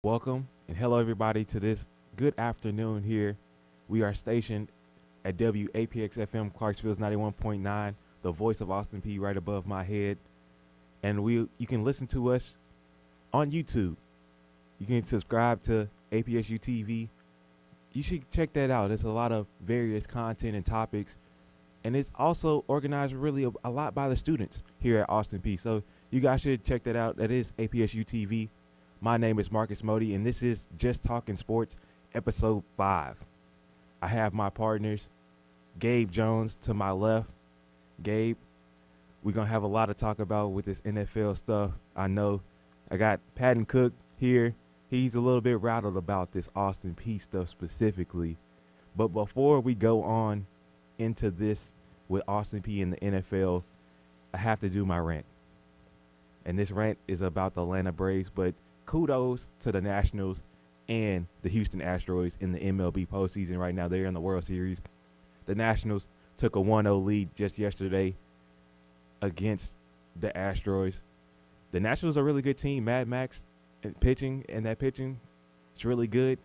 Welcome and hello everybody to this good afternoon here. We are stationed at WAPX-FM Clarksville's 91.9, the voice of Austin Peay right above my head. And you can listen to us on YouTube. You can subscribe to APSU-TV. You should check that out. There's a lot of various content and topics. And it's also organized really a lot by the students here at Austin Peay. So you guys should check that out. That is APSU-TV. My name is Marcus Modey, and this is Just Talking Sports, Episode 5. I have my partners, Gabe Jones to my left. Gabe, we're going to have a lot to talk about with this NFL stuff. I know I got Patton Cook here. He's a little bit rattled about this Austin Peay stuff specifically. But before we go on into this with Austin Peay and the NFL, I have to do my rant. And this rant is about the Atlanta Braves, but kudos to the Nationals and the Houston Astros in the MLB postseason right now. They're in the World Series. The Nationals took a 1-0 lead just yesterday against the Astros. The Nationals are a really good team. Mad Max pitching, and that pitching is really good.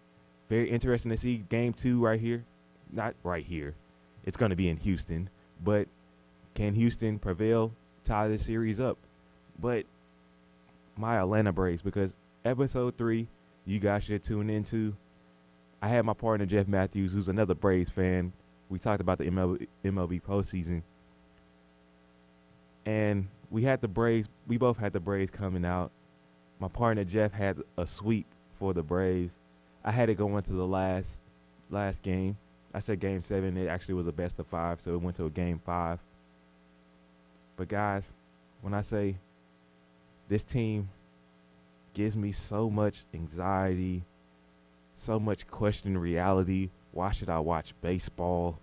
Very interesting to see Game 2 right here. Not right here. It's going to be in Houston. But can Houston prevail, tie this series up? But my Atlanta Braves, because Episode 3, you guys should tune into. I had my partner, Jeff Matthews, who's another Braves fan. We talked about the MLB postseason. And we had the Braves. We both had the Braves coming out. My partner, Jeff, had a sweep for the Braves. I had it go into the last game. I said Game 7. It actually was a best of 5, so it went to a Game 5. But, guys, when I say this team gives me so much anxiety, so much question reality. Why should I watch baseball?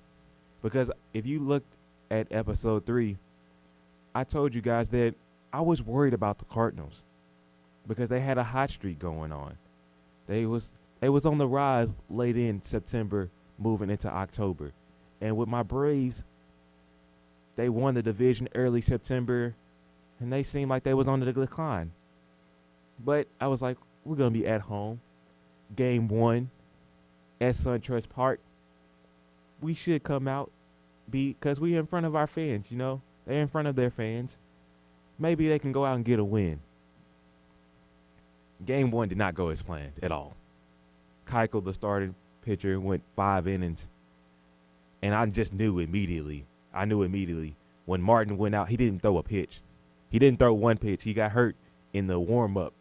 Because if you looked at Episode 3, I told you guys that I was worried about the Cardinals because they had a hot streak going on. They was on the rise late in September, moving into October. And with my Braves, they won the division early September, and they seemed like they was on the decline. But I was like, we're going to be at home. Game 1 at SunTrust Park. We should come out, because we in front of our fans, you know. They're in front of their fans. Maybe they can go out and get a win. Game 1 did not go as planned at all. Keuchel, the starting pitcher, went 5 innings. And I just knew immediately. When Martin went out, he didn't throw a pitch. He didn't throw one pitch. He got hurt in the warm-up.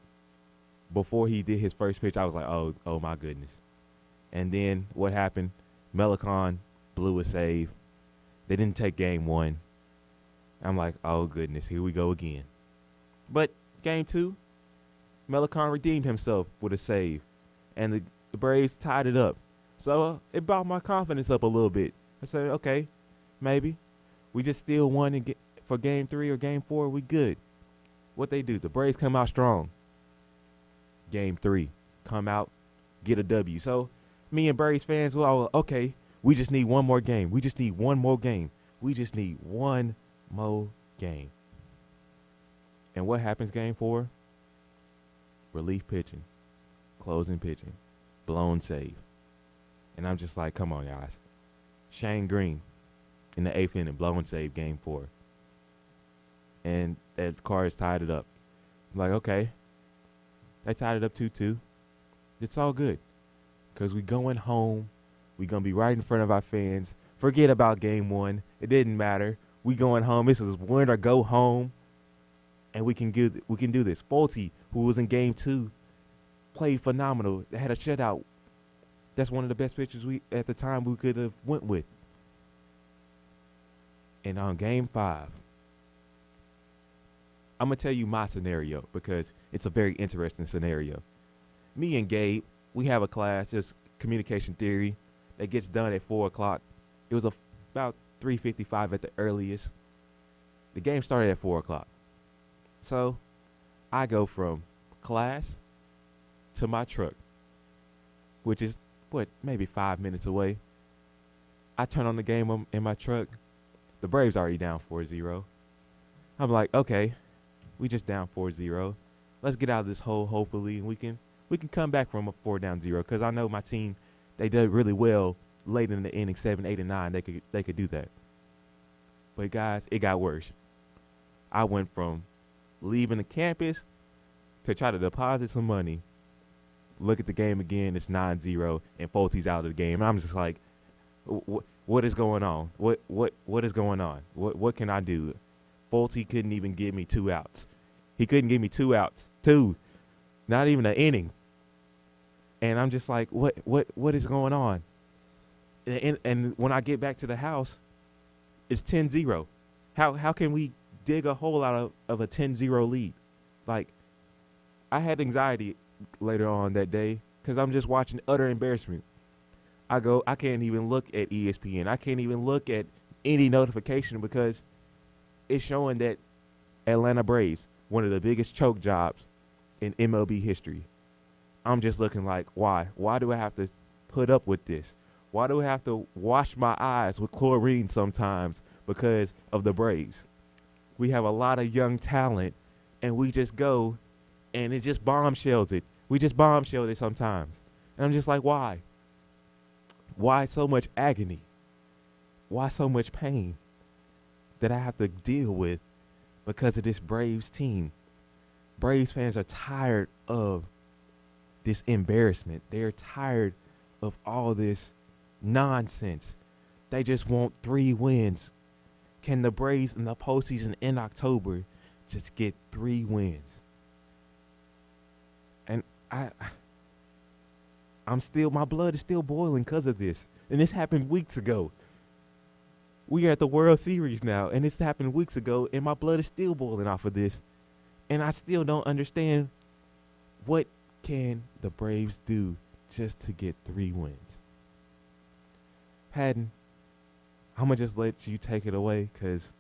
Before he did his first pitch, I was like, oh my goodness. And then what happened? Melicon blew a save. They didn't take Game 1. I'm like, oh goodness, here we go again. But Game 2, Melicon redeemed himself with a save. And the Braves tied it up. So it brought my confidence up a little bit. I said, okay, maybe. We just still won and for Game 3 or Game 4, we good. What they do? The Braves come out strong. Game 3, come out, get a W. So me and Braves fans, well, okay, we just need one more game. We just need one more game. And what happens Game 4? Relief pitching, closing pitching, blown save. And I'm just like, come on, guys. Shane Green in the 8th inning, blown save Game 4. And that Cards tied it up. I'm like, okay. They tied it up 2-2. It's all good. Because we going home. We going to be right in front of our fans. Forget about Game 1. It didn't matter. We going home. This is win or go home. And we can do this. Folty, who was in Game 2, played phenomenal. They had a shutout. That's one of the best pitchers at the time we could have went with. And on Game 5, I'm going to tell you my scenario because it's a very interesting scenario. Me and Gabe, we have a class, it's communication theory, that gets done at 4 o'clock. It was about 3:55 at the earliest. The game started at 4 o'clock. So I go from class to my truck, which is, maybe 5 minutes away. I turn on the game in my truck. The Braves already down 4-0. I'm like, okay, we just down 4-0. Let's get out of this hole, hopefully, and we can We can come back from a 4-0 because I know my team, they did really well late in the inning, 7, 8, and 9. They could do that. But guys, it got worse. I went from leaving the campus to try to deposit some money. Look at the game again. It's 9-0, and Fultzy's out of the game. And I'm just like, what is going on? What is going on? What can I do? Fultzy couldn't even give me 2 outs. He couldn't give me 2 outs. 2. Not even an inning. And I'm just like, what is going on? And when I get back to the house, it's 10-0. How can we dig a hole out of a 10-0 lead? Like, I had anxiety later on that day because I'm just watching utter embarrassment. I can't even look at ESPN. I can't even look at any notification because it's showing that Atlanta Braves, one of the biggest choke jobs in MLB history. I'm just looking like, why? Why do I have to put up with this? Why do I have to wash my eyes with chlorine sometimes because of the Braves? We have a lot of young talent, and we just go, and it just bombshells it. We just bombshell it sometimes. And I'm just like, why? Why so much agony? Why so much pain that I have to deal with because of this Braves team? Braves fans are tired of this embarrassment. They're tired of all this nonsense. They just want 3 wins. Can the Braves in the postseason in October just get 3 wins? And my blood is still boiling because of this. And this happened weeks ago. We are at the World Series now, and this happened weeks ago, and my blood is still boiling off of this. And I still don't understand, what can the Braves do just to get 3 wins? Patton, I'm going to just let you take it away because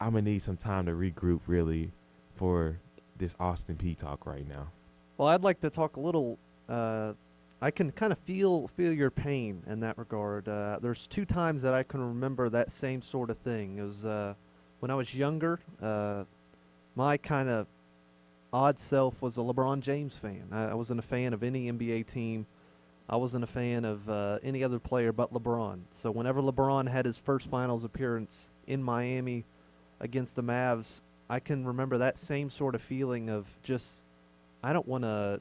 I'm going to need some time to regroup, really, for this Austin Peay talk right now. Well, I'd like to talk a little. I can kind of feel your pain in that regard. There's 2 times that I can remember that same sort of thing. It was when I was younger. My kind of odd self was a LeBron James fan. I wasn't a fan of any NBA team. I wasn't a fan of any other player but LeBron. So whenever LeBron had his first finals appearance in Miami against the Mavs, I can remember that same sort of feeling of just, I don't want to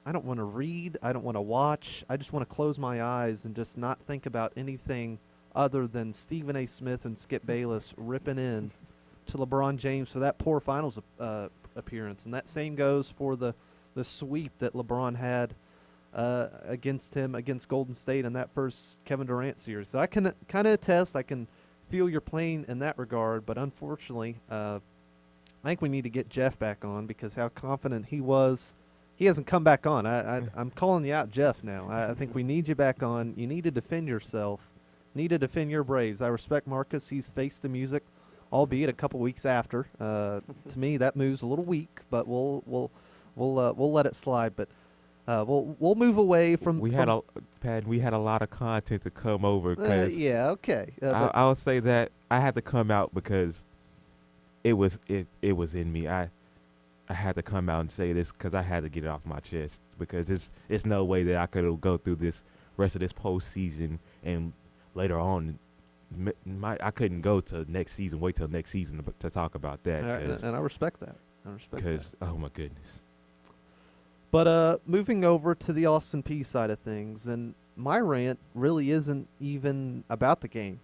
read, I don't want to watch. I just want to close my eyes and just not think about anything other than Stephen A. Smith and Skip Bayless ripping in to LeBron James for that poor finals appearance. And that same goes for the sweep that LeBron had against Golden State in that first Kevin Durant series. So I can kind of attest, I can feel your pain in that regard, but unfortunately, I think we need to get Jeff back on because how confident he was. He hasn't come back on. I'm calling you out, Jeff, now. I think we need you back on. You need to defend yourself. Need to defend your Braves. I respect Marcus. He's faced the music, albeit a couple weeks after. To me, that move's a little weak, but we'll let it slide. But we'll move away from. We had a lot of content to come over. Yeah, okay. I'll say that I had to come out because it was in me. I had to come out and say this because I had to get it off my chest because it's no way that I could go through this rest of this postseason and later on I couldn't go to next season, wait till next season to talk about that. And I respect that. Because, oh my goodness. But moving over to the Austin Peay side of things, and my rant really isn't even about the game,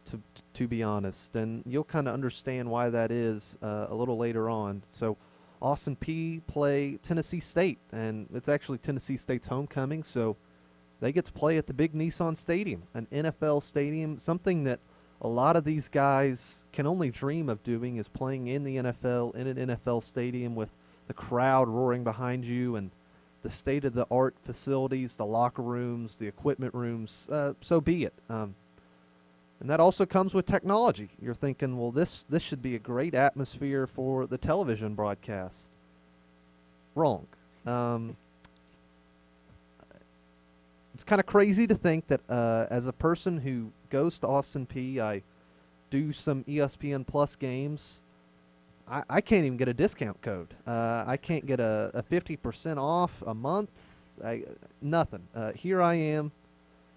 to be honest, and you'll kind of understand why that is a little later on. So Austin Peay play Tennessee State, and it's actually Tennessee State's homecoming, so they get to play at the big Nissan Stadium, an NFL stadium, something that a lot of these guys can only dream of doing is playing in the NFL, in an NFL stadium with the crowd roaring behind you and the state-of-the-art facilities, the locker rooms, the equipment rooms, so be it. And that also comes with technology. You're thinking, well, this should be a great atmosphere for the television broadcast. Wrong. It's kind of crazy to think that as a person who goes to Austin Peay, I do some ESPN Plus games. I can't even get a discount code. I can't get a 50% off a month. Nothing. Here I am.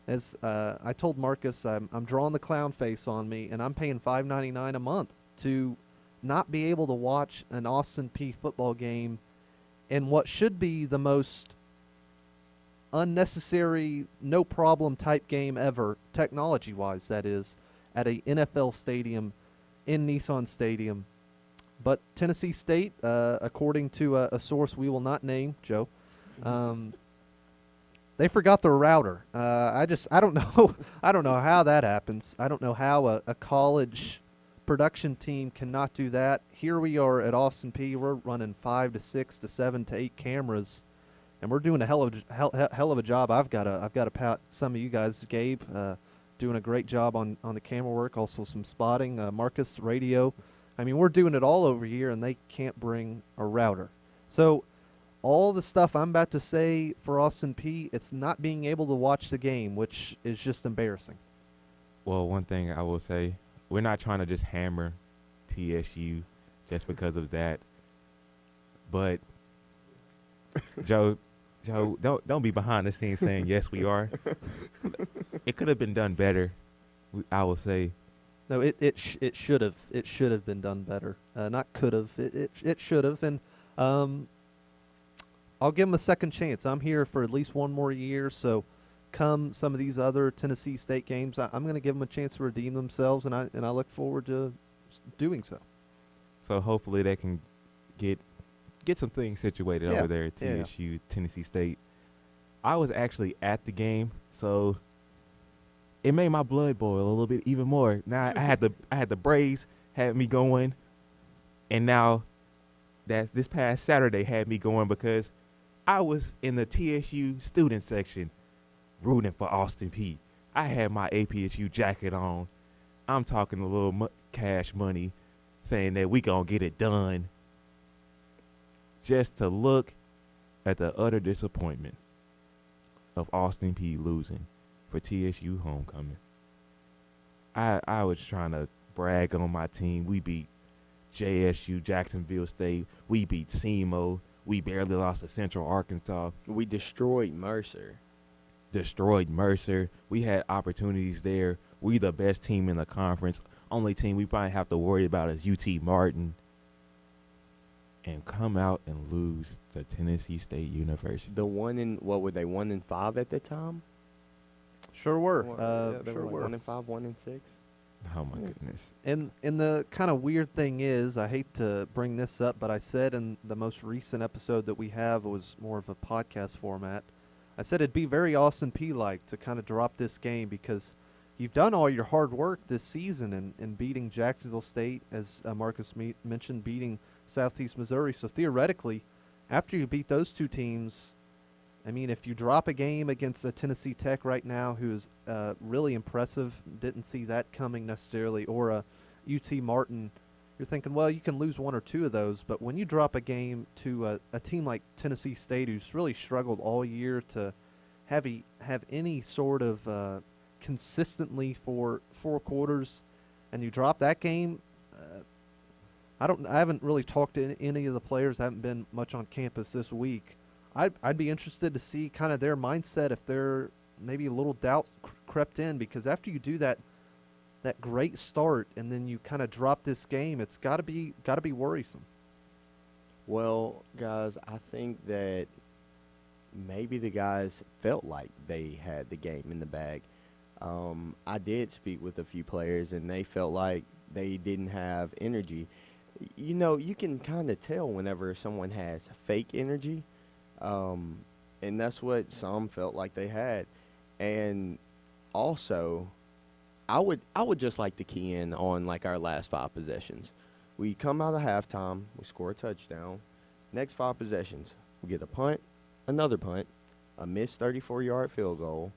As I told Marcus, I'm drawing the clown face on me, and I'm paying $5.99 a month to not be able to watch an Austin Peay football game in what should be the most unnecessary, no problem type game ever, technology-wise, that is, at a NFL stadium in Nissan Stadium. But Tennessee State, according to a source we will not name, Joe, they forgot their router. I don't know. I don't know how that happens. I don't know how a college production team cannot do that. Here we are at Austin Peay. We're running 5 to 6 to 7 to 8 cameras, and we're doing a hell of a job. I've got to pat some of you guys. Gabe, doing a great job on the camera work. Also some spotting. Marcus, radio. I mean, we're doing it all over here, and they can't bring a router. So all the stuff I'm about to say for Austin Peay, it's not being able to watch the game, which is just embarrassing. Well, one thing I will say, we're not trying to just hammer TSU just because of that. But Joe, don't be behind the scenes saying yes, we are. It could have been done better, I will say. No, it should have been done better. Not could have. It should have. And I'll give them a second chance. I'm here for at least one more year, so come some of these other Tennessee State games, I'm going to give them a chance to redeem themselves, and I look forward to doing so. So hopefully they can get some things situated over there at TSU, Tennessee State. I was actually at the game, so it made my blood boil a little bit even more. Now I had the Braves had me going, and now that this past Saturday had me going because I was in the TSU student section rooting for Austin Peay. I had my APSU jacket on. I'm talking a little cash money, saying that we gonna get it done, just to look at the utter disappointment of Austin Peay losing for TSU homecoming. I was trying to brag on my team. We beat JSU, Jacksonville State. We beat SEMO. We barely lost to Central Arkansas. We destroyed Mercer. We had opportunities there. We the best team in the conference. Only team we probably have to worry about is UT Martin. And come out and lose to Tennessee State University. What were they, 1-5 at the time? Sure were. They were 1-5, 1-6. Oh my goodness. And the kind of weird thing is, I hate to bring this up, but I said in the most recent episode that we have, it was more of a podcast format, I said it'd be very Austin Peay-like to kind of drop this game because you've done all your hard work this season in beating Jacksonville State, as Marcus mentioned, beating Southeast Missouri. So theoretically, after you beat those two teams, I mean, if you drop a game against a Tennessee Tech right now, who's really impressive, didn't see that coming necessarily, or a UT Martin, you're thinking, well, you can lose one or two of those. But when you drop a game to a team like Tennessee State, who's really struggled all year to have any sort of consistently for 4 quarters, and you drop that game, I haven't really talked to any of the players. I haven't been much on campus this week. I'd be interested to see kind of their mindset, if they're maybe a little doubt crept in, because after you do that great start and then you kind of drop this game, it's got to be worrisome. Well, guys, I think that maybe the guys felt like they had the game in the bag. I did speak with a few players, and they felt like they didn't have energy. You know, you can kind of tell whenever someone has fake energy. And that's what some felt like they had. And also, I would just like to key in on like our last 5 possessions. We come out of halftime, we score a touchdown. Next 5 possessions, we get a punt, another punt, a missed 34-yard field goal,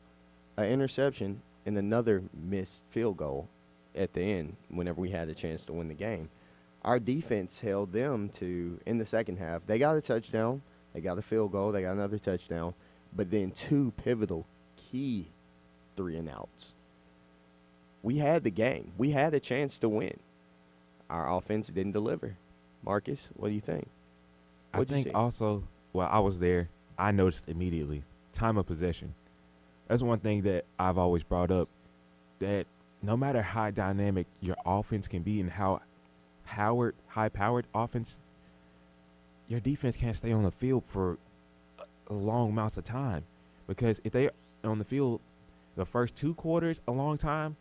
an interception, and another missed field goal at the end whenever we had a chance to win the game. Our defense held them to, in the second half, they got a touchdown, they got a field goal, they got another touchdown, but then 2 pivotal key 3-and-outs. We had the game. We had a chance to win. Our offense didn't deliver. Marcus, what do you think? I What'd you think see? also, well, I was there. I noticed immediately time of possession. That's one thing that I've always brought up, that no matter how dynamic your offense can be and how high-powered offense, your defense can't stay on the field for long amounts of time. Because if they're on the field the first 2 quarters a long time,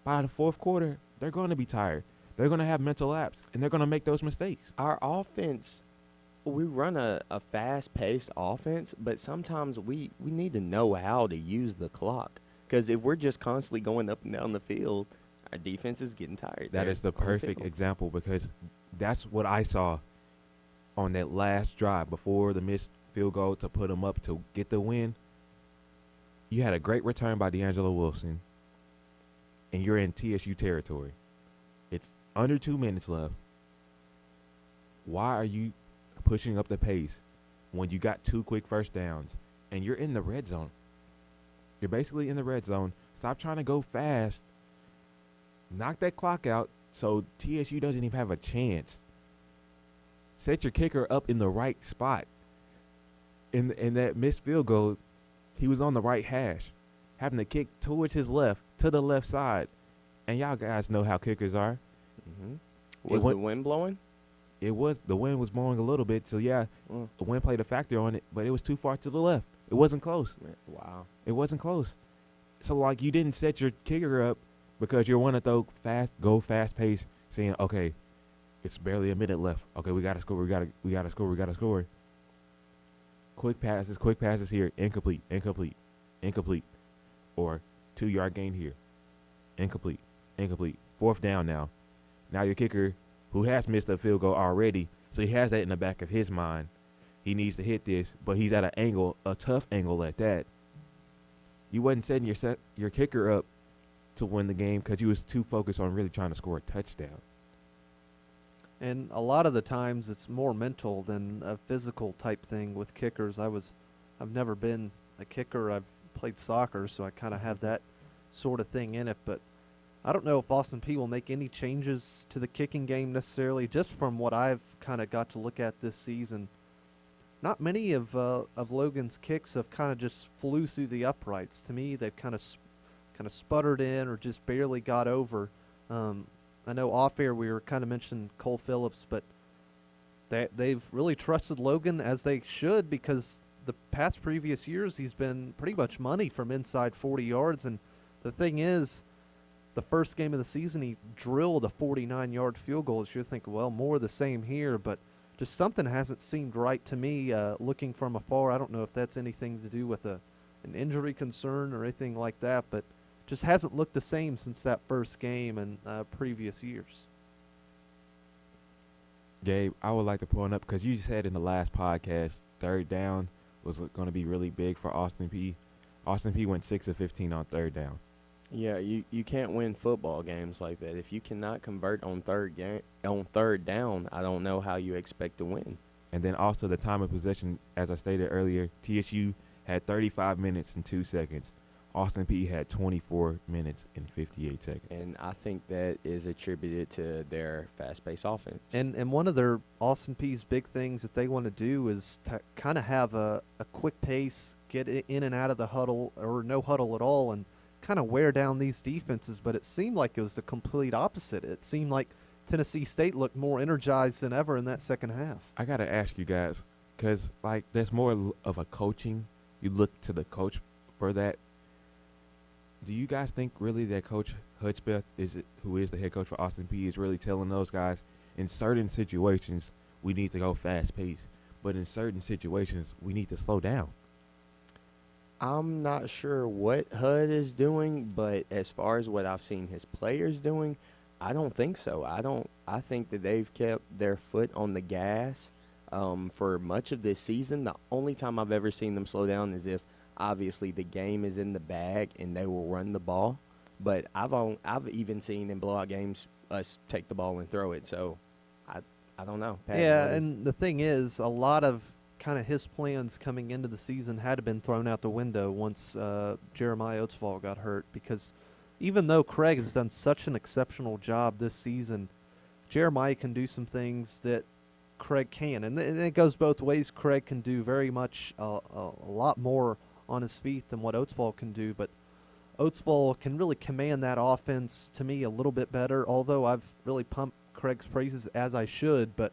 by the fourth quarter, they're going to be tired. They're going to have mental lapse, and they're going to make those mistakes. Our offense, we run a fast-paced offense, but sometimes we need to know how to use the clock. Because if we're just constantly going up and down the field, our defense is getting tired. That there is the on perfect field. example, because that's what I saw on that last drive before the missed field goal to put them up to get the win. You had a great return by D'Angelo Wilson, and you're in TSU territory. It's under 2 minutes left. Why are you pushing up the pace when you got 2 quick first downs and you're in the red zone? You're basically in the red zone. Stop trying to go fast. Knock that clock out so TSU doesn't even have a chance. Set your kicker up in the right spot. In that missed field goal, he was on the right hash, having to kick towards his left, to the left side. And y'all guys know how kickers are. Mm-hmm. Was the wind blowing? The wind was blowing a little bit, so yeah, the wind played a factor on it, but it was too far to the left. It wasn't close. Wow. It wasn't close. So, like, you didn't set your kicker up because you want to go fast pace, saying, okay, it's barely a minute left. Okay, we got to score. We got to score. Quick passes here, incomplete. Or 2-yard gain here, incomplete. 4th down now. Now your kicker, who has missed a field goal already, so he has that in the back of his mind. He needs to hit this, but he's at an angle, a tough angle at that. You wasn't setting your kicker up to win the game because you was too focused on really trying to score a touchdown. And a lot of the times it's more mental than a physical type thing with kickers. I've never been a kicker. I've played soccer, so I kind of have that sort of thing in it. But I don't know if Austin Peay will make any changes to the kicking game necessarily. Just from what I've kind of got to look at this season, not many of Logan's kicks have kind of just flew through the uprights. To me, they've kind of sputtered in or just barely got over. I know off air we were kind of mentioning Cole Phillips, but they've really trusted Logan as they should, because the past previous years he's been pretty much money from inside 40 yards. And the thing is, the first game of the season he drilled a 49-yard field goal. So you're thinking, well, more of the same here, but just something hasn't seemed right to me looking from afar. I don't know if that's anything to do with an injury concern or anything like that, but just hasn't looked the same since that first game and previous years. Gabe, I would like to point up, because you said in the last podcast, 3rd down was going to be really big for Austin Peay. Austin Peay went 6 of 15 on 3rd down. Yeah, you can't win football games like that. If you cannot convert on third down, I don't know how you expect to win. And then also the time of possession, as I stated earlier, TSU had 35 minutes and 2 seconds. Austin Peay had 24 minutes and 58 seconds. And I think that is attributed to their fast-paced offense. And one of their Austin Peay's big things that they want to do is to kind of have a quick pace, get in and out of the huddle or no huddle at all, and kind of wear down these defenses. But it seemed like it was the complete opposite. It seemed like Tennessee State looked more energized than ever in that second half. I got to ask you guys, because, like, there's more of a coaching. You look to the coach for that. Do you guys think really that Coach Hudspeth, who is the head coach for Austin Peay, is really telling those guys in certain situations we need to go fast paced, but in certain situations we need to slow down? I'm not sure what HUD is doing, but as far as what I've seen his players doing, I don't think so. I think that they've kept their foot on the gas for much of this season. The only time I've ever seen them slow down is if obviously the game is in the bag and they will run the ball. But I've even seen in blowout games us take the ball and throw it. So I don't know. Patton, Yeah, what do you- and the thing is, a lot of kind of his plans coming into the season had been thrown out the window once Jeremiah Oatsfall got hurt, because even though Craig has done such an exceptional job this season, Jeremiah can do some things that Craig can. And it goes both ways. Craig can do very much a lot more on his feet than what Oatsvall can do, but Oatsvall can really command that offense to me a little bit better, although I've really pumped Craig's praises as I should. But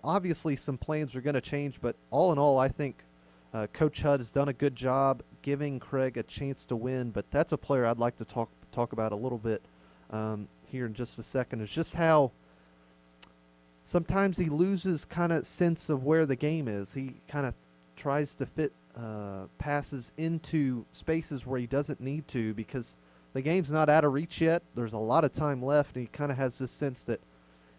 obviously some plans are going to change. But all in all, I think Coach Hudd has done a good job giving Craig a chance to win. But that's a player I'd like to talk about a little bit here in just a second, is just how sometimes he loses kind of sense of where the game is. He kind of tries to fit passes into spaces where he doesn't need to because the game's not out of reach yet. There's a lot of time left, and he kind of has this sense that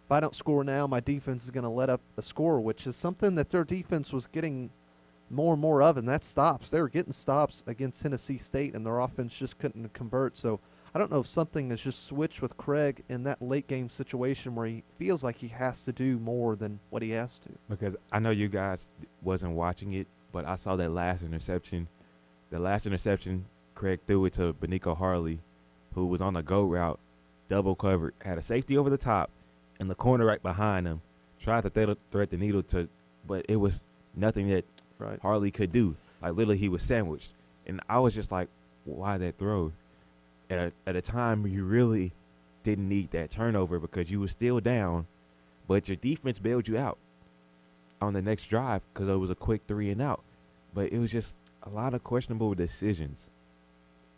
if I don't score now, my defense is going to let up a score, which is something that their defense was getting more and more of, and that stops. They were getting stops against Tennessee State, and their offense just couldn't convert. So I don't know if something has just switched with Craig in that late-game situation where he feels like he has to do more than what he has to. Because I know you guys wasn't watching it, but I saw that last interception. The last interception, Craig threw it to Benico Harley, who was on a go route, double covered, had a safety over the top, and the corner right behind him. Tried to thread the needle but it was nothing that Harley could do. Like, literally, he was sandwiched. And I was just like, why that throw? At a time you really didn't need that turnover because you were still down, but your defense bailed you out on the next drive because it was a quick 3-and-out. But it was just a lot of questionable decisions.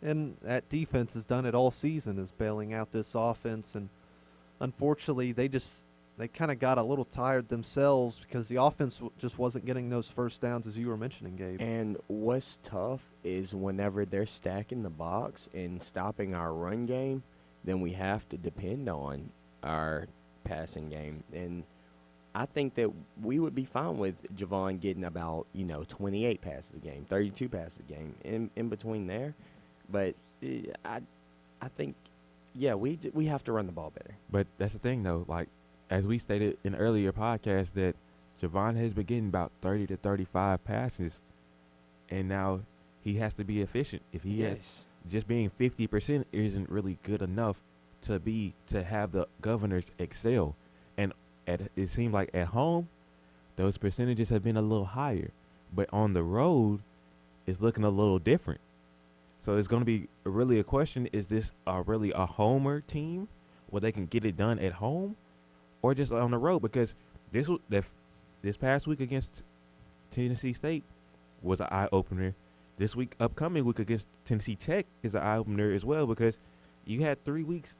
And that defense has done it all season, is bailing out this offense. And unfortunately, they kind of got a little tired themselves because the offense just wasn't getting those first downs, as you were mentioning, Gabe. And what's tough is whenever they're stacking the box and stopping our run game, then we have to depend on our passing game. And I think that we would be fine with Javon getting about, 28 passes a game, 32 passes a game, in between there. But I think, yeah, we have to run the ball better. But that's the thing, though. Like, as we stated in earlier podcasts, that Javon has been getting about 30 to 35 passes, and now he has to be efficient. If he has, just being 50% isn't really good enough to have the Governors excel. And it seemed like at home, those percentages have been a little higher, but on the road, it's looking a little different. So it's going to be really a question: is this really a homer team where they can get it done at home, or just on the road? Because this past week against Tennessee State was an eye opener. This upcoming week against Tennessee Tech is an eye opener as well, because you had 3 weeks.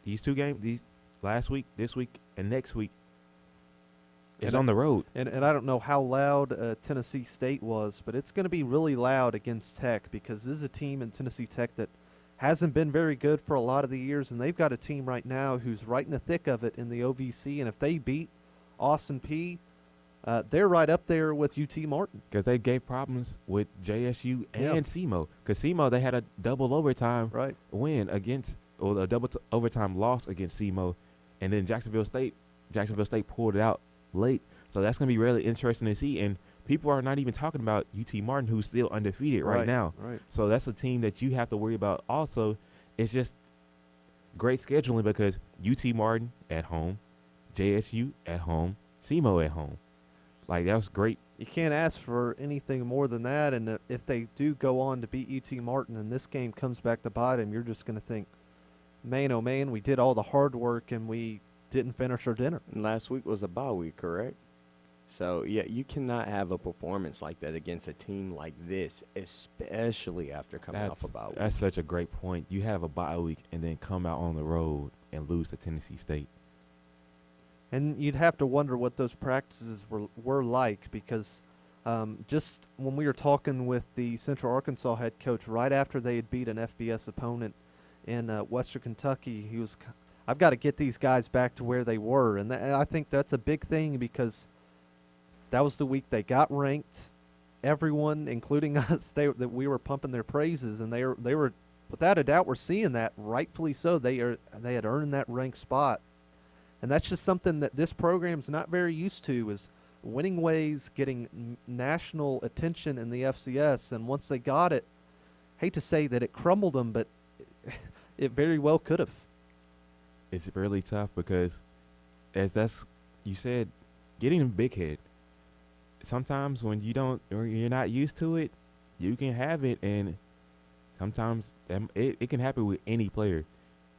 These two games, these last week, this week, and next week, is on the road. And I don't know how loud Tennessee State was, but it's going to be really loud against Tech, because this is a team in Tennessee Tech that hasn't been very good for a lot of the years, and they've got a team right now who's right in the thick of it in the OVC, and if they beat Austin Peay, they're right up there with UT Martin. Because they gave problems with JSU and SEMO. Because SEMO, they had a double overtime win against, or a double overtime loss against SEMO, and then Jacksonville State pulled it out late. So that's going to be really interesting to see. And people are not even talking about UT Martin, who's still undefeated right now. Right. So that's a team that you have to worry about also. It's just great scheduling, because UT Martin at home, JSU at home, SEMO at home. Like, that was great. You can't ask for anything more than that. And if they do go on to beat UT Martin and this game comes back to bite them, you're just going to think, man, oh man, we did all the hard work and we didn't finish our dinner. And last week was a bye week, correct? So, yeah, you cannot have a performance like that against a team like this, especially after coming off a bye week. That's such a great point. You have a bye week and then come out on the road and lose to Tennessee State. And you'd have to wonder what those practices were like, because just when we were talking with the Central Arkansas head coach right after they had beat an FBS opponent in Western Kentucky, he was, I've got to get these guys back to where they were. And I think that's a big thing, because that was the week they got ranked. Everyone, including us, that we were pumping their praises, and they were without a doubt, we're seeing that, rightfully so. They had earned that ranked spot. And that's just something that this program's not very used to, is winning ways, getting national attention in the FCS. And once they got it, hate to say that it crumbled them, but it very well could have. It's really tough, because as you said, getting a big hit. Sometimes when you don't or you're not used to it, you can have it, and sometimes it can happen with any player,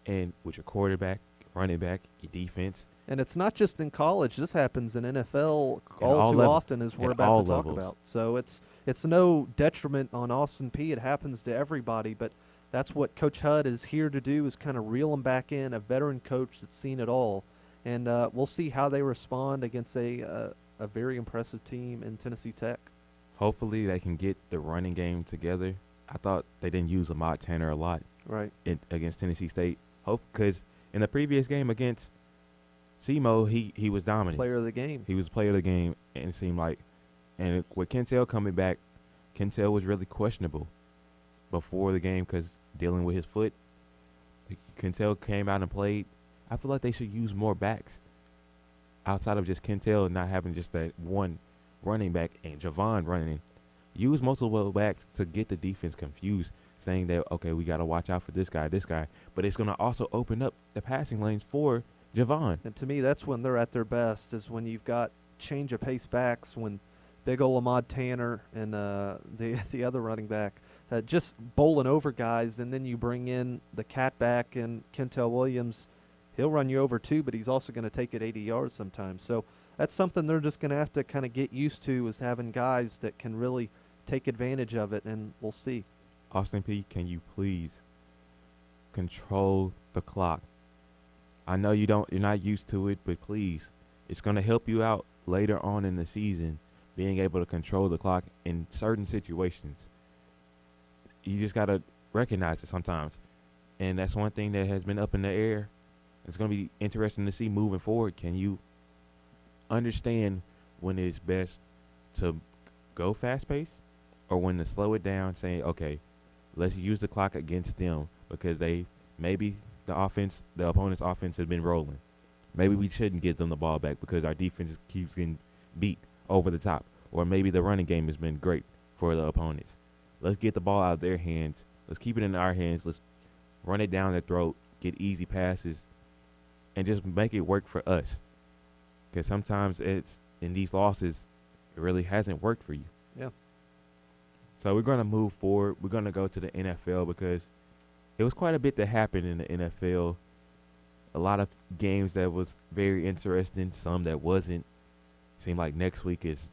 and with your quarterback, running back, your defense. And it's not just in college. This happens in NFL At all all too levels. often, as we're At about all to talk levels. about. So it's no detriment on Austin Peay. It happens to everybody, but that's what Coach Hudd is here to do, is kind of reel them back in, a veteran coach that's seen it all. And we'll see how they respond against a very impressive team in Tennessee Tech. Hopefully they can get the running game together. I thought they didn't use Ahmad Tanner a lot Right. against Tennessee State. Because in the previous game against SEMO, he was dominant. Player of the game. He was player of the game, and it seemed like, and with Kentel coming back, Kentel was really questionable before the game because dealing with his foot. Kentel came out and played. I feel like they should use more backs outside of just Kentel and not having just that one running back and Javon running. Use multiple backs to get the defense confused, saying that, okay, we got to watch out for this guy. But it's going to also open up the passing lanes for Javon. And to me, that's when they're at their best, is when you've got change of pace backs, when big ol' Ahmad Tanner and the other running back just bowling over guys, and then you bring in the cat back and Kentel Williams. He'll run you over too, but he's also going to take it 80 yards sometimes. So that's something they're just going to have to kind of get used to, is having guys that can really take advantage of it, and we'll see. Austin Peay, can you please control the clock? I know you're not used to it, but please, it's going to help you out later on in the season, being able to control the clock in certain situations. You just got to recognize it sometimes. And that's one thing that has been up in the air. It's going to be interesting to see moving forward. Can you understand when it's best to go fast-paced or when to slow it down, saying, okay, let's use the clock against them because maybe the opponent's offense has been rolling. Maybe we shouldn't give them the ball back because our defense keeps getting beat over the top. Or maybe the running game has been great for the opponents. Let's get the ball out of their hands. Let's keep it in our hands. Let's run it down their throat, get easy passes, and just make it work for us. Because sometimes it's in these losses, it really hasn't worked for you. Yeah. So we're going to move forward. We're going to go to the NFL because it was quite a bit that happened in the NFL. A lot of games that was very interesting, some that wasn't. Seemed like next week is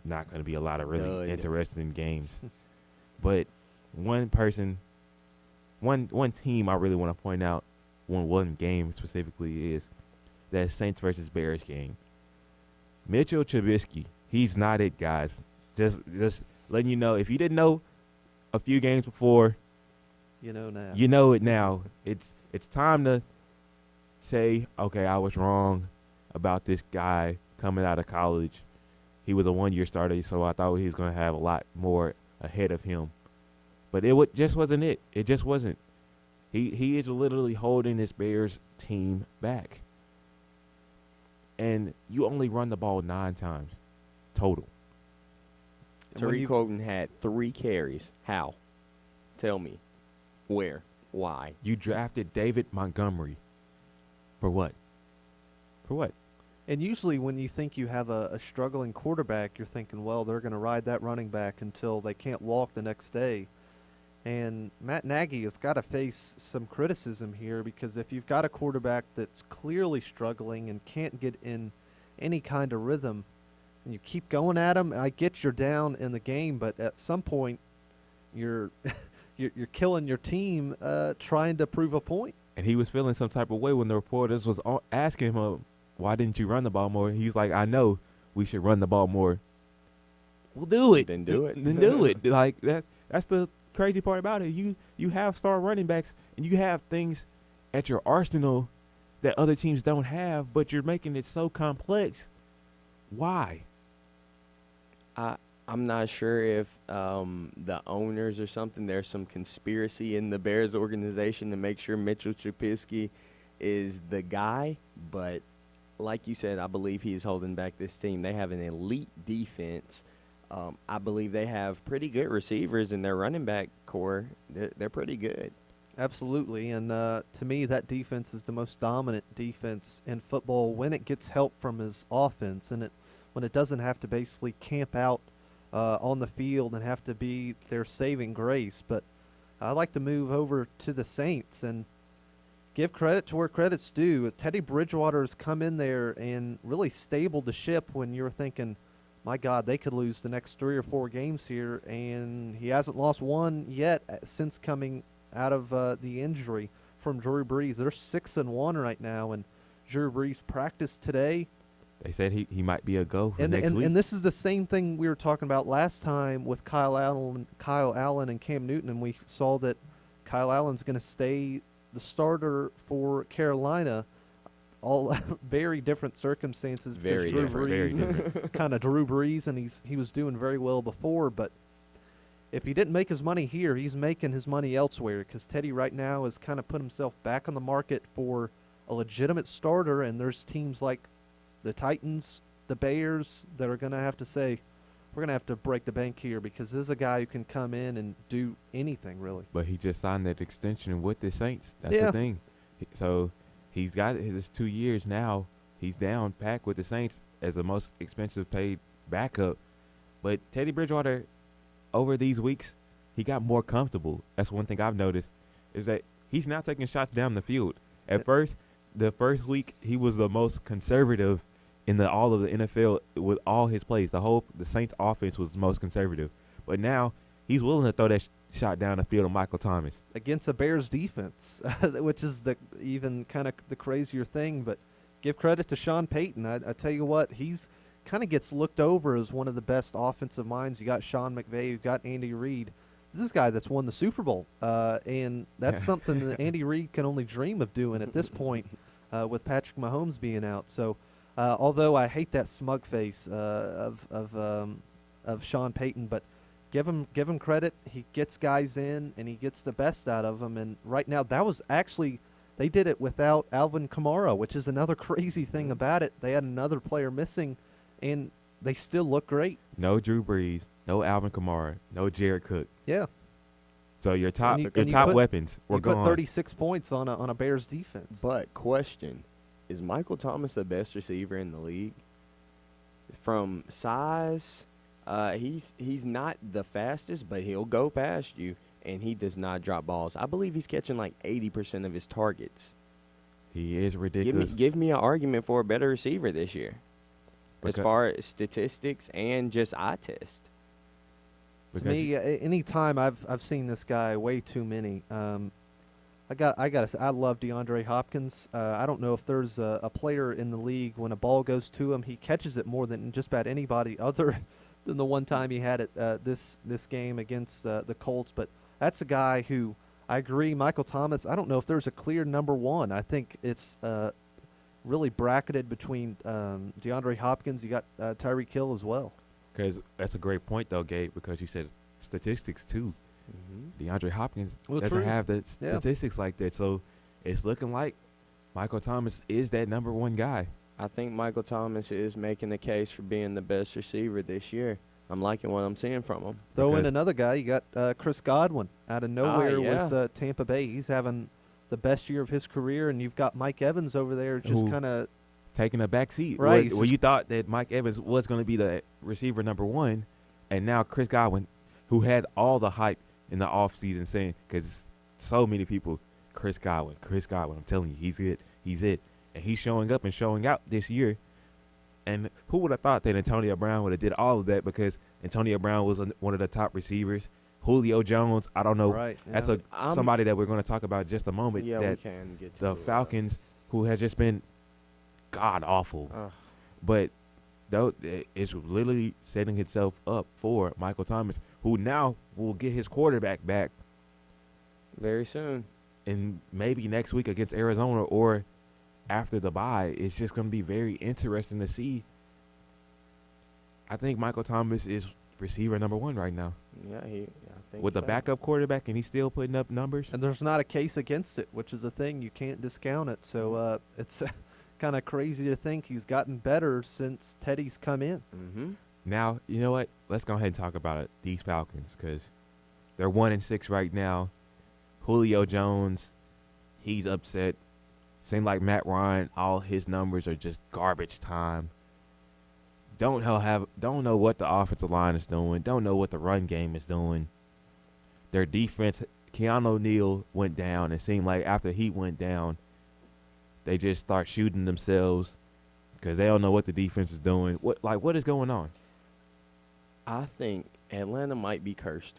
not going to be a lot of really interesting games. But one team I really want to point out, one game specifically, is that Saints versus Bears game. Mitchell Trubisky, he's not it, guys. Just letting you know, if you didn't know a few games before, You know now. you know it now. It's time to say, okay, I was wrong about this guy coming out of college. He was a one-year starter, so I thought he was going to have a lot more ahead of him. But it just wasn't it. It just wasn't. He is literally holding this Bears team back. And you only run the ball 9 times total. Tariq Colton had 3 carries. How? Tell me. Where? Why? You drafted David Montgomery. For what? For what? And usually when you think you have a struggling quarterback, you're thinking, well, they're going to ride that running back until they can't walk the next day. And Matt Nagy has got to face some criticism here, because if you've got a quarterback that's clearly struggling and can't get in any kind of rhythm, and you keep going at him, I get you're down in the game, but at some point you're you're killing your team trying to prove a point. And he was feeling some type of way when the reporters was asking him, why didn't you run the ball more? He's like, I know we should run the ball more. We'll do it. Then do it. Then do it. Like that's the crazy part about it. You have star running backs and you have things at your arsenal that other teams don't have, but you're making it so complex. Why? I'm not sure if the owners or something, there's some conspiracy in the Bears organization to make sure Mitchell Trubisky is the guy. But like you said, I believe he is holding back this team. They have an elite defense. I believe they have pretty good receivers in their running back core. They're pretty good. Absolutely, and to me, that defense is the most dominant defense in football when it gets help from his offense, and when it doesn't have to basically camp out on the field and have to be their saving grace. But I'd like to move over to the Saints and give credit to where credit's due. Teddy Bridgewater has come in there and really stabled the ship when you were thinking, my God, they could lose the next 3 or 4 games here, and he hasn't lost one yet since coming out of the injury from Drew Brees. They're 6-1 right now, and Drew Brees practiced today. They said he might be a go for next week. And this is the same thing we were talking about last time with Kyle Allen and Cam Newton, and we saw that Kyle Allen's going to stay the starter for Carolina. All very different circumstances. Very Drew different. Brees is kind of Drew Brees, and he was doing very well before. But if he didn't make his money here, he's making his money elsewhere, because Teddy right now has kind of put himself back on the market for a legitimate starter, and there's teams like the Titans, the Bears, that are going to have to say, we're going to have to break the bank here, because this is a guy who can come in and do anything, really. But he just signed that extension with the Saints. That's Yeah. the thing. So he's got his 2 years now. He's down packed with the Saints as the most expensive paid backup. But Teddy Bridgewater, over these weeks, he got more comfortable. That's one thing I've noticed, is that he's now taking shots down the field. At first, the first week, he was the most conservative in all of the NFL with all his plays. The Saints offense was the most conservative. But now he's willing to throw that shot down the field to Michael Thomas. Against a Bears defense, which is even kind of the crazier thing. But give credit to Sean Payton. I tell you what, he's kind of gets looked over as one of the best offensive minds. You got Sean McVay, you got Andy Reid. This is a guy that's won the Super Bowl, and that's something that Andy Reid can only dream of doing at this point with Patrick Mahomes being out. So although I hate that smug face of Sean Payton, but give him credit. He gets guys in, and he gets the best out of them. And right now, that was actually they did it without Alvin Kamara, which is another crazy thing about it. They had another player missing, and they still look great. No Drew Brees, no Alvin Kamara, no Jared Cook. Yeah. So your top And you top put- weapons were He put gone. 36 points on a Bears defense. But question, is Michael Thomas the best receiver in the league? From size, he's not the fastest, but he'll go past you, and he does not drop balls. I believe he's catching like 80% of his targets. He is ridiculous. Give me an argument for a better receiver this year, as Because- far as statistics and just eye test. To me, any time I've seen this guy, way too many. I gotta say, I love DeAndre Hopkins. I don't know if there's a player in the league, when a ball goes to him, he catches it more than just about anybody other than the one time he had it this game against the Colts. But that's a guy who, I agree, Michael Thomas, I don't know if there's a clear number one. I think it's really bracketed between DeAndre Hopkins. You got Tyreek Hill as well. Because that's a great point, though, Gabe, because you said statistics, too. DeAndre Hopkins doesn't true. have the Yeah. statistics like that. So it's looking like Michael Thomas is that number one guy. I think Michael Thomas is making the case for being the best receiver this year. I'm liking what I'm seeing from him. Throw in Because- another guy. You got Chris Godwin out of nowhere yeah. with Tampa Bay. He's having the best year of his career, and you've got Mike Evans over there just Who- kind of Taking a back seat. Right, he's Well, just- you thought that Mike Evans was going to be the receiver number one, and now Chris Godwin, who had all the hype in the offseason saying, because so many people, Chris Godwin, I'm telling you, he's it. And he's showing up and showing out this year. And who would have thought that Antonio Brown would have did all of that, because Antonio Brown was one of the top receivers. Julio Jones, I don't know. right. That's yeah. somebody that we're going to talk about in just a moment. Yeah, that we can get to the Falcons, who has just been god awful, but though it's literally setting itself up for Michael Thomas, who now will get his quarterback back, very soon. and maybe next week against Arizona or after the bye. It's just going to be very interesting to see. I think Michael Thomas is receiver number one right now Yeah, I think with the so. backup quarterback, and he's still putting up numbers. And there's not a case against it, which is a thing. You can't discount it. So it's kind of crazy to think he's gotten better since Teddy's come in. Mm-hmm. Now, you know what? Let's go ahead and talk about it. These Falcons, because they're 1-6 right now. Julio Jones, he's upset. Seems like Matt Ryan, all his numbers are just garbage time. don't know what the offensive line is doing. Don't know what the run game is doing. Their defense, Keanu O'Neal went down. It seemed like after he went down, they just start shooting themselves because they don't know what the defense is doing. What is going on? I think Atlanta might be cursed.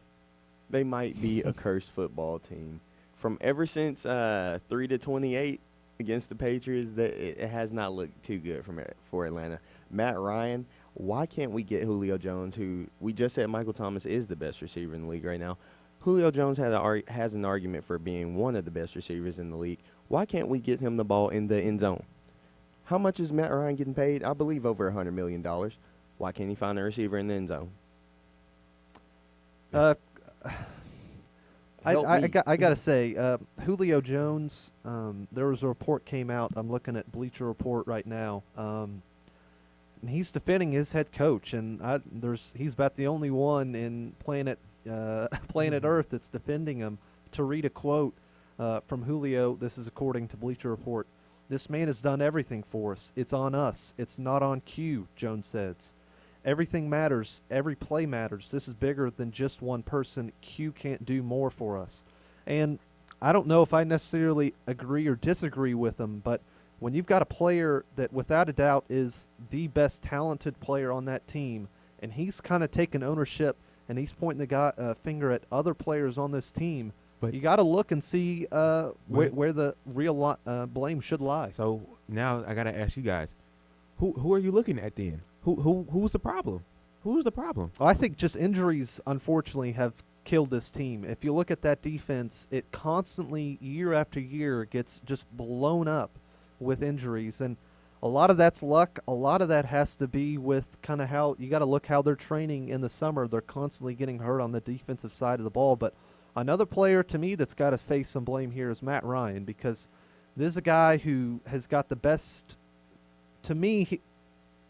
They might be a cursed football team. From ever since 3-28 against the Patriots, it has not looked too good for Atlanta. Matt Ryan, why can't we get Julio Jones, who we just said Michael Thomas is the best receiver in the league right now? Julio Jones has an argument for being one of the best receivers in the league. Why can't we get him the ball in the end zone? How much is Matt Ryan getting paid? I believe over $100 million. Why can't he find a receiver in the end zone? I got to say, Julio Jones, there was a report came out. I'm looking at Bleacher Report right now. And he's defending his head coach, and he's about the only one in planet Earth that's defending him. To read a quote from Julio, this is according to Bleacher Report. "This man has done everything for us. It's on us. It's not on Q," Jones says. "Everything matters. Every play matters. This is bigger than just one person. Q can't do more for us." And I don't know if I necessarily agree or disagree with him, but when you've got a player that without a doubt is the best talented player on that team, and he's kind of taken ownership and he's pointing the finger at other players on this team, but you got to look and see where the real blame should lie. So now I got to ask you guys, who are you looking at then? Who's the problem? Who's the problem? Well, I think just injuries, unfortunately, have killed this team. If you look at that defense, it constantly, year after year, gets just blown up with injuries. And a lot of that's luck. A lot of that has to be with kind of how you got to look how they're training in the summer. They're constantly getting hurt on the defensive side of the ball. But another player, to me, that's got to face some blame here is Matt Ryan, because this is a guy who has got the best, to me,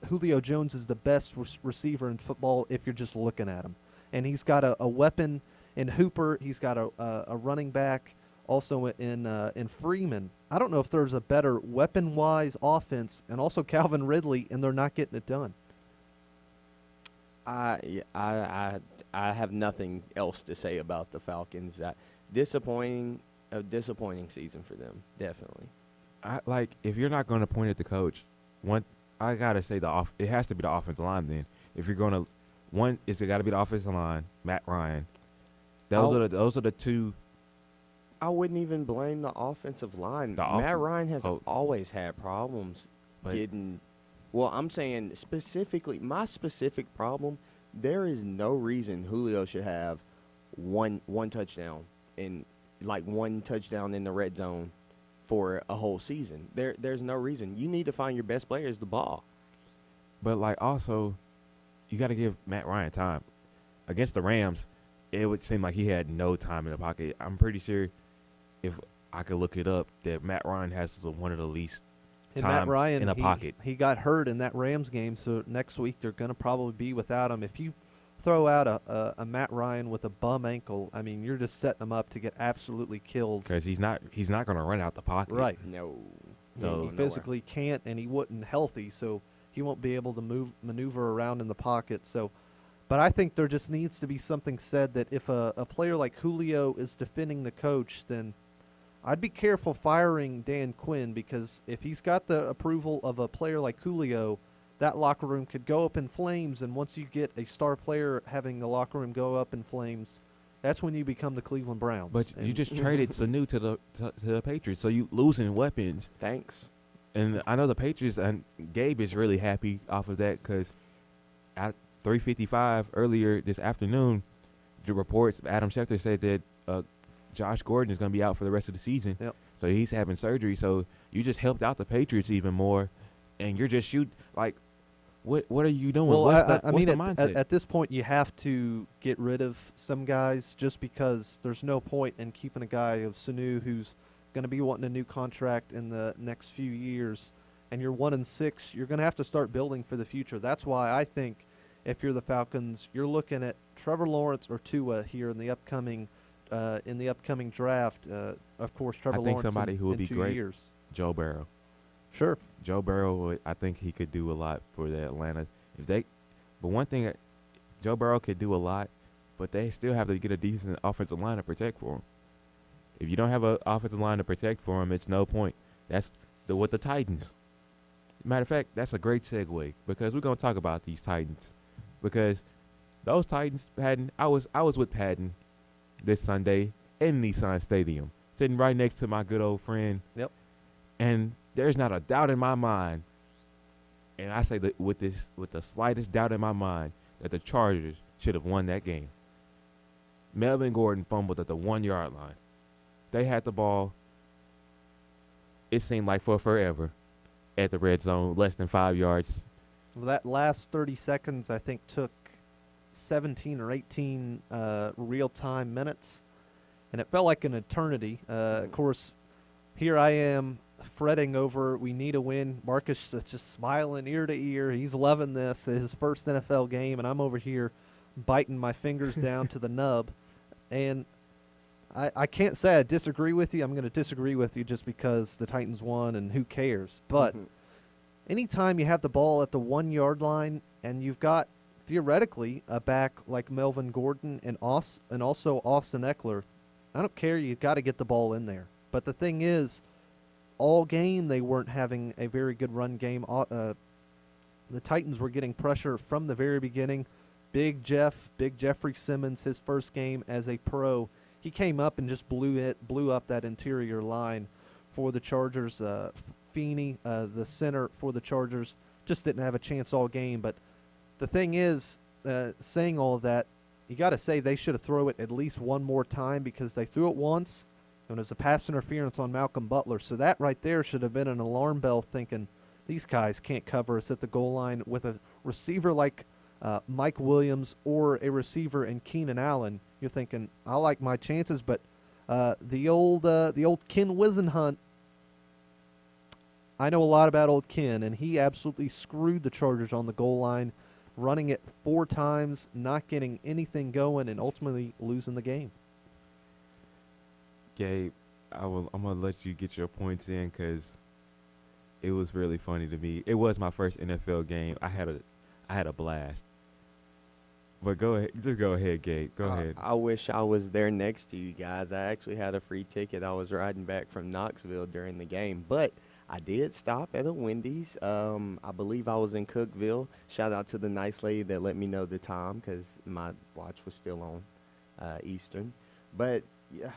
Julio Jones is the best receiver in football if you're just looking at him. And he's got a weapon in Hooper. He's got a running back also in Freeman. I don't know if there's a better weapon-wise offense, and also Calvin Ridley, and they're not getting it done. I have nothing else to say about the Falcons. A disappointing season for them, definitely. If you're not going to point at the coach, I gotta say it has to be the offensive line then. If you're gonna, it's got to be the offensive line, Matt Ryan. Those are the two. I wouldn't even blame the offensive line. Matt Ryan has always had problems getting. Well, I'm saying specifically, my specific problem. There is no reason Julio should have one touchdown in one touchdown in the red zone for a whole season. There's no reason. You need to find your best players the ball. But also, you got to give Matt Ryan time. Against the Rams, it would seem like he had no time in the pocket. I'm pretty sure, if I could look it up, that Matt Ryan has one of the least time Matt Ryan, in the pocket. He got hurt in that Rams game, so next week they're going to probably be without him. If you throw out a Matt Ryan with a bum ankle, I mean, you're just setting him up to get absolutely killed. Because he's not going to run out the pocket. Right. No. So he physically can't, and he wouldn't healthy, so he won't be able to maneuver around in the pocket. So, but I think there just needs to be something said that if a player like Julio is defending the coach, then I'd be careful firing Dan Quinn, because if he's got the approval of a player like Julio, that locker room could go up in flames, and once you get a star player having the locker room go up in flames, that's when you become the Cleveland Browns. But you just traded Sanu to the Patriots, so you losing weapons. Thanks. And I know the Patriots, and Gabe is really happy off of that, because at 3:55 earlier this afternoon, the reports, Adam Schefter said that Josh Gordon is going to be out for the rest of the season. Yep. So he's having surgery. So you just helped out the Patriots even more, and you're just what are you doing? Well, what's I mean, the mindset? at this point, you have to get rid of some guys, just because there's no point in keeping a guy of Sanu who's going to be wanting a new contract in the next few years, and you're 1-6. You're going to have to start building for the future. That's why I think if you're the Falcons, you're looking at Trevor Lawrence or Tua here in the upcoming draft. Of course, Trevor Lawrence. I think somebody who would be 2 great, years. Joe Burrow. Sure. Joe Burrow, I think he could do a lot for the Atlanta. If they, but one thing that Joe Burrow could do a lot, but they still have to get a decent offensive line to protect for him. If you don't have an offensive line to protect for him, it's no point. That's with the Titans. Matter of fact, that's a great segue because we're gonna talk about these Titans because those Titans, Patton. I was with Patton this Sunday in Nissan Stadium, sitting right next to my good old friend. Yep. And there's not a doubt in my mind, and I say that with the slightest doubt in my mind, that the Chargers should have won that game. Melvin Gordon fumbled at the 1 yard line. They had the ball. It seemed like for forever at the red zone, less than 5 yards. Well, that last 30 seconds, I think, took 17 or 18 real-time minutes, and it felt like an eternity. Of course, here I am fretting over we need a win. Marcus is just smiling ear to ear. He's loving this. It's his first NFL game, and I'm over here biting my fingers down to the nub. And I can't say I disagree with you. I'm going to disagree with you just because the Titans won, and who cares. But anytime you have the ball at the 1 yard line and you've got theoretically a back like Melvin Gordon and also Austin Eckler, I don't care. You've got to get the ball in there. But the thing is, all game they weren't having a very good run game. The Titans were getting pressure from the very beginning. Big Jeffrey Simmons, his first game as a pro, he came up and just blew up that interior line for the Chargers. Feeney, the center for the Chargers, just didn't have a chance all game. But the thing is, saying all of that, you got to say they should have thrown it at least one more time because they threw it once, and it was a pass interference on Malcolm Butler. So that right there should have been an alarm bell thinking, these guys can't cover us at the goal line with a receiver like Mike Williams or a receiver in Keenan Allen. You're thinking, I like my chances, but the old Ken Wisenhunt, I know a lot about old Ken, and he absolutely screwed the Chargers on the goal line, running it 4 times, not getting anything going, and ultimately losing the game. Gabe, I'm going to let you get your points in because it was really funny to me. It was my first NFL game. I had a blast. But go ahead. Just go ahead, Gabe. Go ahead. I wish I was there next to you guys. I actually had a free ticket. I was riding back from Knoxville during the game. But I did stop at a Wendy's. I believe I was in Cookeville. Shout out to the nice lady that let me know the time because my watch was still on Eastern. But, yeah,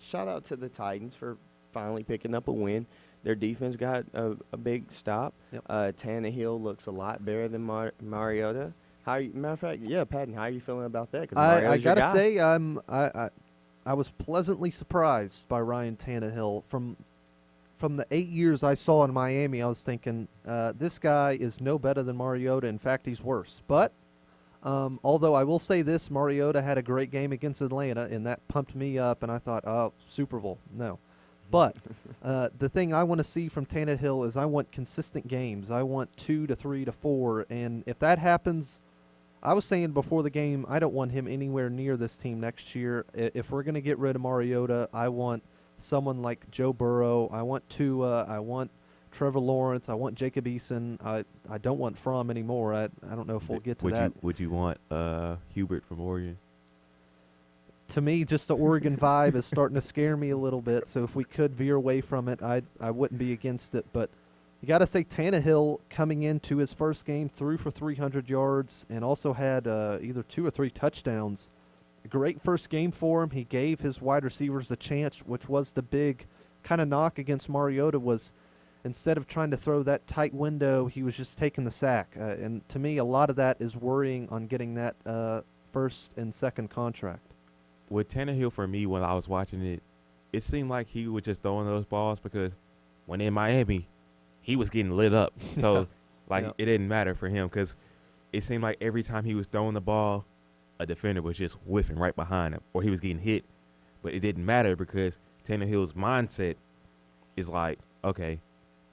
shout out to the Titans for finally picking up a win. Their defense got a big stop. Yep. Tannehill looks a lot better than Mariota. Matter of fact, yeah, Patton, how are you feeling about that? 'Cause I gotta say, I was pleasantly surprised by Ryan Tannehill. From the 8 years I saw in Miami, I was thinking this guy is no better than Mariota. In fact, he's worse. But although I will say this, Mariota had a great game against Atlanta, and that pumped me up. And I thought, oh, Super Bowl, no. But the thing I want to see from Tannehill is I want consistent games. I want 2 to 3 to 4, and if that happens, I was saying before the game, I don't want him anywhere near this team next year. If we're going to get rid of Mariota, I want someone like Joe Burrow. I want Tua. I want Trevor Lawrence. I want Jacob Eason. I don't want Fromm anymore. I don't know if we'll get to that. Would you want Hubert from Oregon? To me, just the Oregon vibe is starting to scare me a little bit. So if we could veer away from it, I wouldn't be against it. But you got to say Tannehill coming into his first game threw for 300 yards and also had either 2 or 3 touchdowns. A great first game for him. He gave his wide receivers a chance, which was the big kind of knock against Mariota was instead of trying to throw that tight window, he was just taking the sack. And to me, a lot of that is worrying on getting that first and second contract. With Tannehill, for me, when I was watching it, it seemed like he was just throwing those balls because when in Miami, he was getting lit up. So, it didn't matter for him because it seemed like every time he was throwing the ball, a defender was just whiffing right behind him or he was getting hit. But it didn't matter because Tannehill's mindset is like, okay,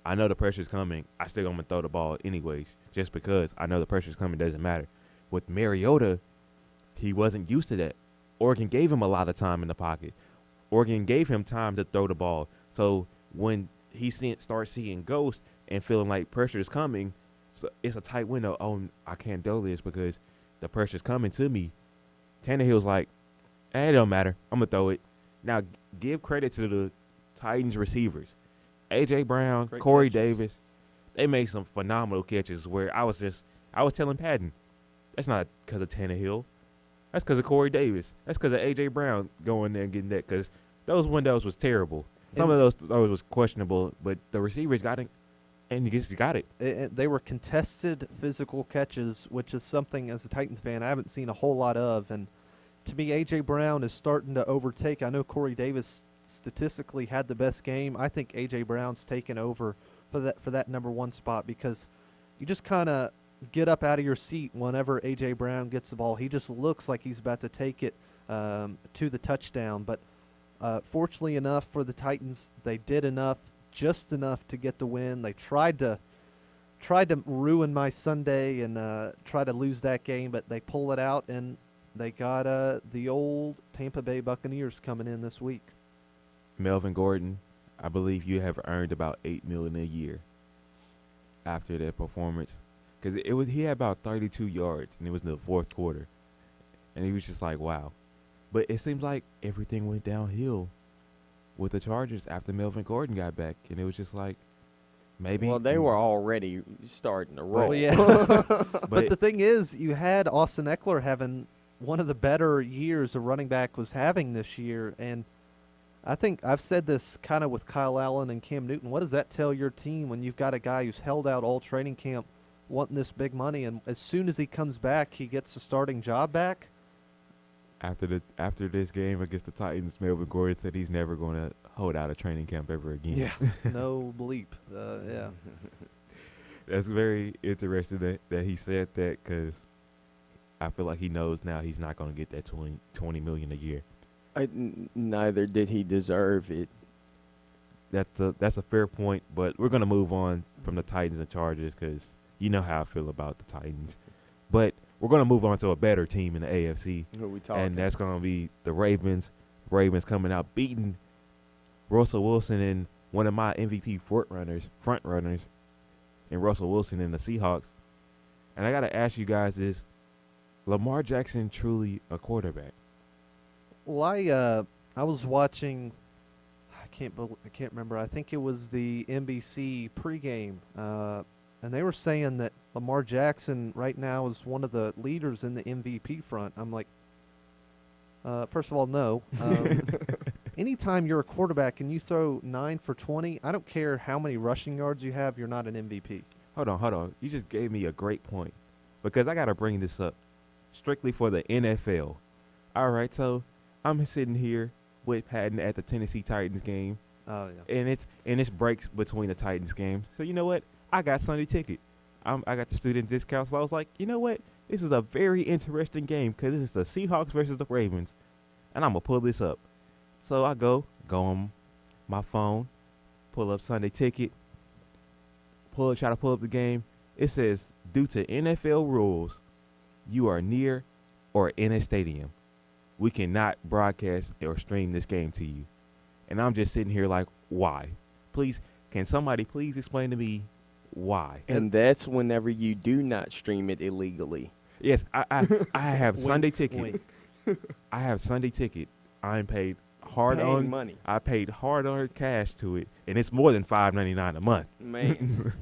I know the pressure's coming. I still going to throw the ball anyways just because I know the pressure's coming. Doesn't matter. With Mariota, he wasn't used to that. Oregon gave him a lot of time in the pocket. Oregon gave him time to throw the ball. So when he starts seeing ghosts and feeling like pressure is coming, So it's a tight window. Oh, I can't do this because the pressure's coming to me. Tannehill's like, it don't matter. I'm going to throw it. Now, give credit to the Titans receivers. A.J. Brown, Great Corey catches. Davis, they made some phenomenal catches where I was telling Patton, that's not because of Tannehill. That's because of Corey Davis. That's because of A.J. Brown going there and getting that, because those windows was terrible. Some of those was questionable, but the receivers got it, and you just got it. They were contested physical catches, which is something, as a Titans fan, I haven't seen a whole lot of. And to me, A.J. Brown is starting to overtake. I know Corey Davis statistically had the best game. I think A.J. Brown's taken over for that number one spot, because you just kind of get up out of your seat whenever A.J. Brown gets the ball. He just looks like he's about to take it to the touchdown. But fortunately enough for the Titans, they did just enough to get the win. They tried to ruin my Sunday and try to lose that game, but they pull it out, and they got the old Tampa Bay Buccaneers coming in this week. Melvin Gordon, I believe you have earned about $8 million a year after that performance, because he had about 32 yards, and it was in the fourth quarter, and he was just like, wow. But it seems like everything went downhill with the Chargers after Melvin Gordon got back, and it was just like, maybe. Well, they were already starting to roll. Well, yeah. But the thing is, you had Austin Eckler having one of the better years a running back was having this year, and I think I've said this kind of with Kyle Allen and Cam Newton. What does that tell your team when you've got a guy who's held out all training camp wanting this big money, and as soon as he comes back, he gets the starting job back? After this game against the Titans, Melvin Gordon said he's never going to hold out a training camp ever again. Yeah, no bleep. Yeah. That's very interesting that he said that, because I feel like he knows now he's not going to get that $20 million a year. Neither did he deserve it. That's a fair point, but we're going to move on from the Titans and Chargers, because you know how I feel about the Titans. But we're going to move on to a better team in the AFC. Who we talking? And that's going to be the Ravens. Ravens coming out beating Russell Wilson and one of my MVP front runners, and Russell Wilson and the Seahawks. And I got to ask you guys, is Lamar Jackson truly a quarterback? Well, I was watching. I can't remember. I think it was the NBC pregame, and they were saying that Lamar Jackson right now is one of the leaders in the MVP front. I'm like, first of all, no. Anytime you're a quarterback and you throw 9 for 20, I don't care how many rushing yards you have, you're not an MVP. Hold on. You just gave me a great point, because I got to bring this up strictly for the NFL. All right, so I'm sitting here with Patton at the Tennessee Titans game. Oh yeah. And it's breaks between the Titans games. So you know what? I got Sunday ticket. I got the student discount. So I was like, you know what? This is a very interesting game, because this is the Seahawks versus the Ravens, and I'm gonna pull this up. So I go on my phone, pull up Sunday ticket, try to pull up the game. It says, due to NFL rules, you are near or in a stadium. We cannot broadcast or stream this game to you. And I'm just sitting here like, why? Please, can somebody please explain to me why? And that's whenever you do not stream it illegally. Yes, I have Wink, Sunday ticket. wink. I have Sunday ticket. I'm paid hard Paying on money. I paid hard earned cash to it, and it's more than $5.99 a month. Man.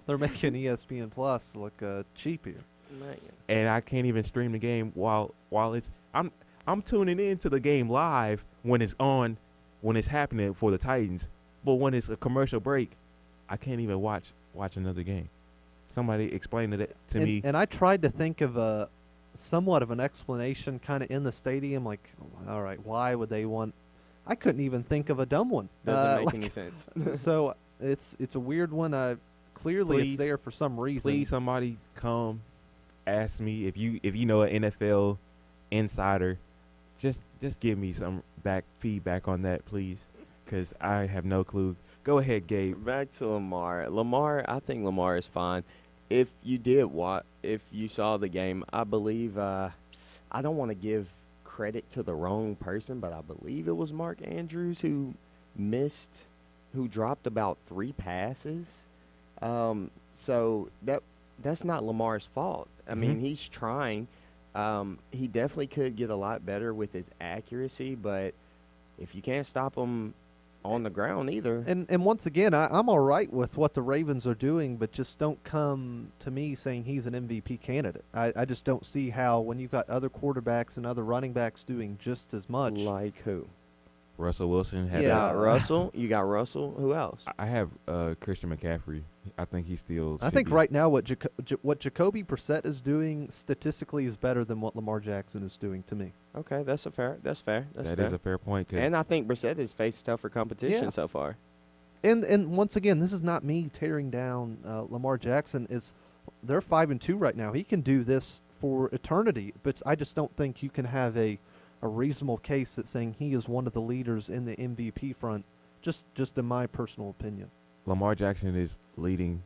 They're making ESPN Plus look cheap here. Man. And I can't even stream the game while it's I'm tuning in to the game live when it's on, when it's happening for the Titans. But when it's a commercial break, I can't even watch another game. Somebody explain it to me. And I tried to think of somewhat of an explanation kind of in the stadium, like, all right, why would they want – I couldn't even think of a dumb one. Doesn't make any sense. So it's a weird one. Clearly Please, it's there for some reason. Please, somebody come ask me if you know an NFL insider. Just give me some feedback on that, please, because I have no clue. Go ahead, Gabe. Back to Lamar. I think Lamar is fine. If you saw the game, I believe I don't want to give credit to the wrong person, but I believe it was Mark Andrews who dropped about 3 passes. So that that's not Lamar's fault. I mean, he's trying. He definitely could get a lot better with his accuracy, but if you can't stop him on the ground either. And once again, I'm all right with what the Ravens are doing, but just don't come to me saying he's an MVP candidate. I just don't see how, when you've got other quarterbacks and other running backs doing just as much. Like who? Russell Wilson had You got Russell. You got Russell. Who else? I have Christian McCaffrey. I think he still. I think right now what Jacoby Brissett is doing statistically is better than what Lamar Jackson is doing to me. Okay, that's fair. That's fair. That is a fair point. And I think Brissett has faced tougher competition so far. And once again, this is not me tearing down Lamar Jackson. They're 5-2 right now. He can do this for eternity, but I just don't think you can have a reasonable case that's saying he is one of the leaders in the MVP front. Just in my personal opinion. Lamar Jackson is leading.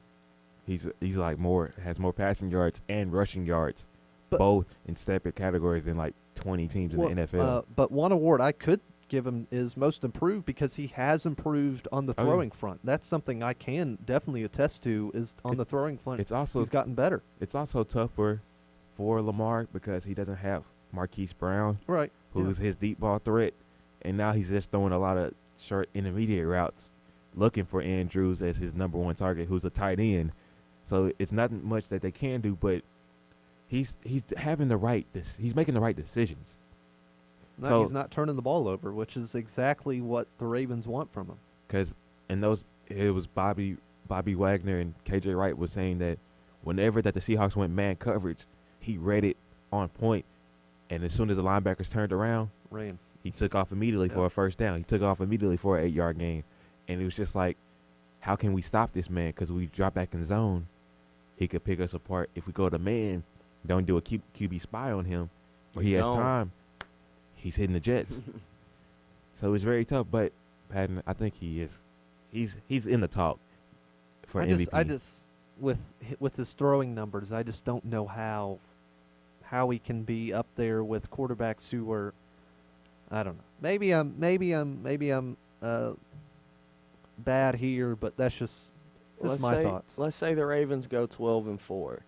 He's like has more passing yards and rushing yards, both in separate categories than like 20 teams in the NFL. But one award I could give him is most improved, because he has improved on the throwing front. That's something I can definitely attest to, is on the throwing front. It's also he's gotten better. It's also tough for Lamar because he doesn't have Marquise Brown, right, who's his deep ball threat, and now he's just throwing a lot of short intermediate routes, looking for Andrews as his number one target, who's a tight end. So it's not much that they can do, but he's having he's making the right decisions. He's not turning the ball over, which is exactly what the Ravens want from him. Because it was Bobby Wagner and KJ Wright was saying that whenever that the Seahawks went man coverage, he read it on point, and as soon as the linebackers turned around, he took off immediately for a first down. He took off immediately for an 8-yard gain. And it was just like, how can we stop this man? Because we drop back in zone, he could pick us apart. If we go to man, don't do a QB spy on him, or he has time, he's hitting the Jets. So it's very tough. But Patton, I think he's in the talk for MVP. I just with his throwing numbers, I just don't know how he can be up there with quarterbacks who are, I don't know. Maybe I'm bad here, but that's just my thoughts. Let's say the Ravens go 12-4.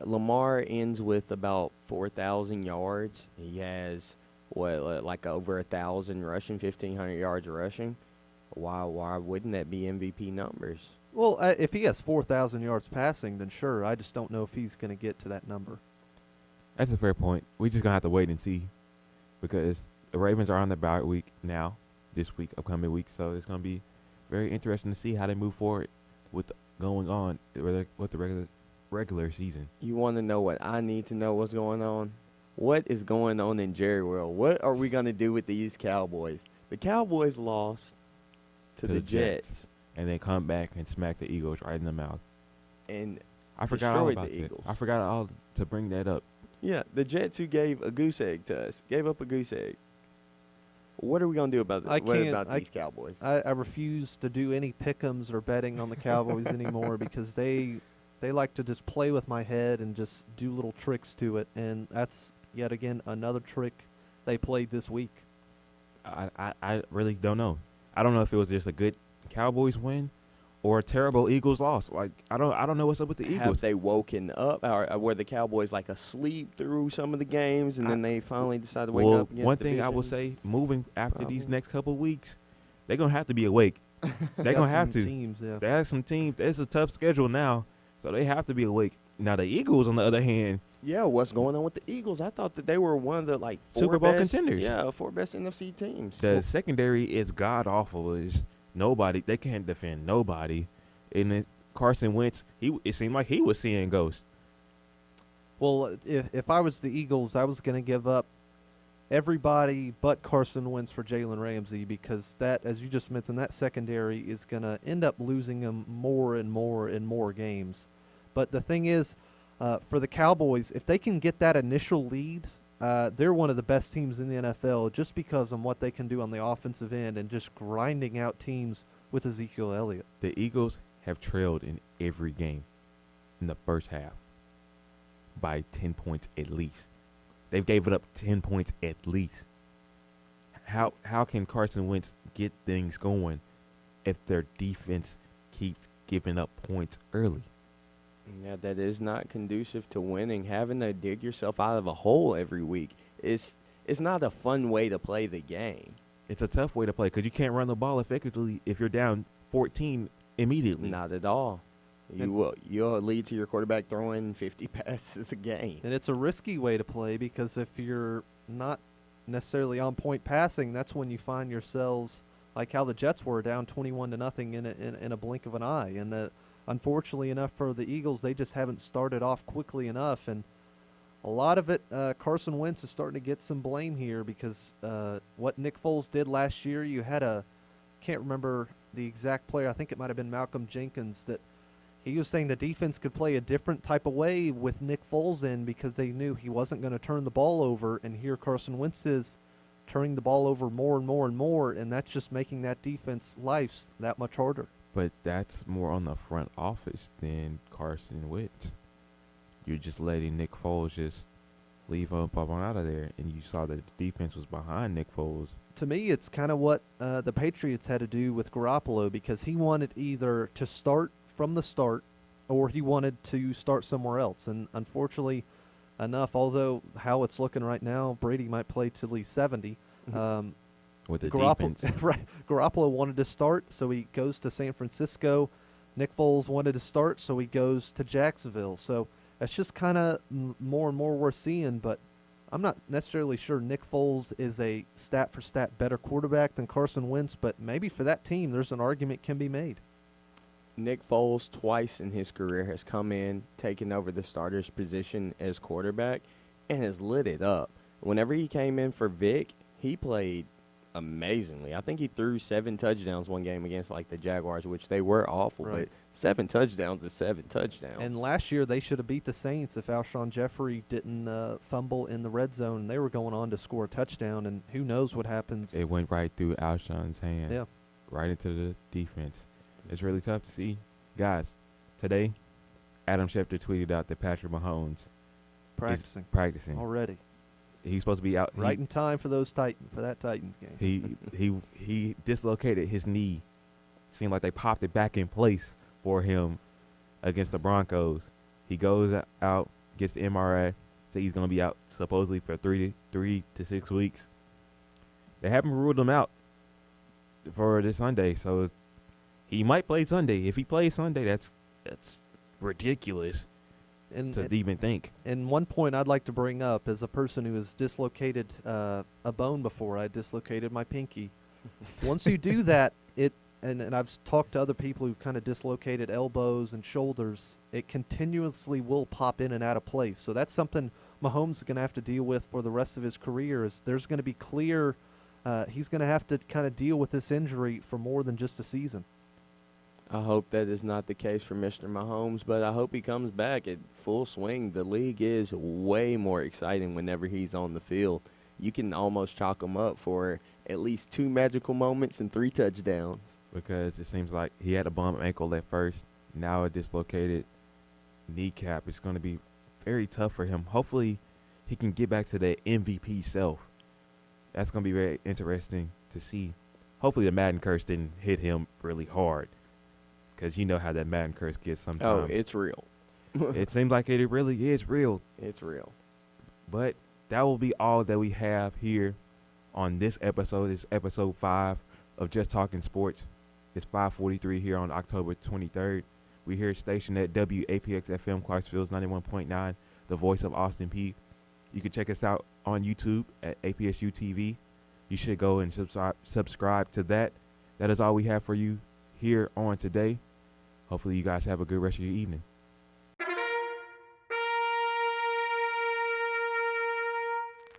Lamar ends with about 4,000 yards. He has like over 1,000 rushing, 1,500 yards rushing. Why wouldn't that be MVP numbers? Well, if he has 4,000 yards passing, then sure. I just don't know if he's going to get to that number. That's a fair point. We just gonna have to wait and see, because the Ravens are on the bye week now, this week, upcoming week. So it's gonna be very interesting to see how they move forward with going on with the regular season. You want to know what I need to know? What's going on? What is going on in Jerry World? What are we gonna do with these Cowboys? The Cowboys lost to the Jets, and then come back and smack the Eagles right in the mouth. And I forgot all about the that. Eagles. I forgot all to bring that up. Yeah, the Jets, who gave a goose egg to us, gave up a goose egg. What are we going to do about these Cowboys? I refuse to do any pick'ems or betting on the Cowboys anymore, because they like to just play with my head and just do little tricks to it, and that's yet again another trick they played this week. I really don't know. I don't know if it was just a good Cowboys win or a terrible Eagles loss. Like, I don't know what's up with the Eagles. Have they woken up, or were the Cowboys like asleep through some of the games, and then they finally decided to wake up against one thing I will say, moving after these next couple of weeks, they're going to have to be awake. They're going to have to. Teams, yeah. They have some teams. It's a tough schedule now, so they have to be awake. Now, the Eagles, on the other hand. Yeah, what's going on with the Eagles? I thought that they were one of the, like, Super Bowl contenders. Yeah, 4 best NFC teams. The secondary is god-awful. They can't defend nobody. And then Carson Wentz, it seemed like he was seeing ghosts. Well, if I was the Eagles, I was going to give up everybody but Carson Wentz for Jalen Ramsey, because that, as you just mentioned, that secondary is going to end up losing them more and more and more games. But the thing is, for the Cowboys, if they can get that initial lead, they're one of the best teams in the NFL, just because of what they can do on the offensive end and just grinding out teams with Ezekiel Elliott. The Eagles have trailed in every game in the first half by 10 points at least. They've gave it up 10 points at least. How can Carson Wentz get things going if their defense keeps giving up points early? Yeah, that is not conducive to winning. Having to dig yourself out of a hole every week is it's not a fun way to play the game. It's a tough way to play because you can't run the ball effectively if you're down 14 immediately. Not at all. You'll lead to your quarterback throwing 50 passes a game. And it's a risky way to play because if you're not necessarily on point passing, that's when you find yourselves like how the Jets were down 21-0 in a blink of an eye. And unfortunately enough for the Eagles, they just haven't started off quickly enough. And a lot of it, Carson Wentz is starting to get some blame here because what Nick Foles did last year, you had can't remember the exact player, I think it might have been Malcolm Jenkins, that he was saying the defense could play a different type of way with Nick Foles in because they knew he wasn't going to turn the ball over. And here Carson Wentz is turning the ball over more and more and more, and that's just making that defense life that much harder. But that's more on the front office than Carson Wentz. You're just letting Nick Foles just leave up on out of there, and you saw that the defense was behind Nick Foles. To me, it's kind of what the Patriots had to do with Garoppolo because he wanted either to start from the start or he wanted to start somewhere else. And unfortunately enough, although how it's looking right now, Brady might play till he's 70. With the Garoppolo, defense. right, Garoppolo wanted to start, so he goes to San Francisco. Nick Foles wanted to start, so he goes to Jacksonville. So that's just kind of more and more we're seeing, but I'm not necessarily sure Nick Foles is a stat-for-stat better quarterback than Carson Wentz, but maybe for that team there's an argument can be made. Nick Foles twice in his career has come in, taken over the starter's position as quarterback, and has lit it up. Whenever he came in for Vic, he played amazingly. I think he threw 7 touchdowns one game against like the Jaguars, which they were awful, Right. but 7 touchdowns is 7 touchdowns. And last year they should have beat the Saints if Alshon Jeffrey didn't fumble in the red zone. They were going on to score a touchdown, and who knows what happens. It went right through Alshon's hand. Yeah. Right into the defense. It's really tough to see. Guys, today, Adam Schefter tweeted out that Patrick Mahomes is practicing. Already. He's supposed to be out. Right in time for that Titans game. He dislocated his knee. Seemed like they popped it back in place for him against the Broncos. He goes out, gets the MRI, say he's going to be out supposedly for 3 to 6 weeks. They haven't ruled him out for this Sunday, so he might play Sunday. If he plays Sunday, that's ridiculous to even think. And one point I'd like to bring up as a person who has dislocated a bone before, I dislocated my pinky. Once you do that, and I've talked to other people who've kind of dislocated elbows and shoulders, it continuously will pop in and out of place. So that's something Mahomes is going to have to deal with for the rest of his career. Is there's going to be clear he's going to have to kind of deal with this injury for more than just a season. I hope that is not the case for Mr. Mahomes, but I hope he comes back at full swing. The league is way more exciting whenever he's on the field. You can almost chalk him up for at least 2 magical moments and 3 touchdowns. Because it seems like he had a bum ankle at first, now a dislocated kneecap. It's going to be very tough for him. Hopefully he can get back to that MVP self. That's going to be very interesting to see. Hopefully the Madden curse didn't hit him really hard, because you know how that Madden curse gets sometimes. Oh, it's real. It seems like it really is real. It's real. But that will be all that we have here on this episode. It's episode 5 of Just Talking Sports. It's 5:43 here on October 23rd. We're here stationed at WAPX-FM, Clarksville's 91.9, the voice of Austin Peay. You can check us out on YouTube at APSU-TV. You should go and subscribe to that. That is all we have for you here on today. Hopefully you guys have a good rest of your evening.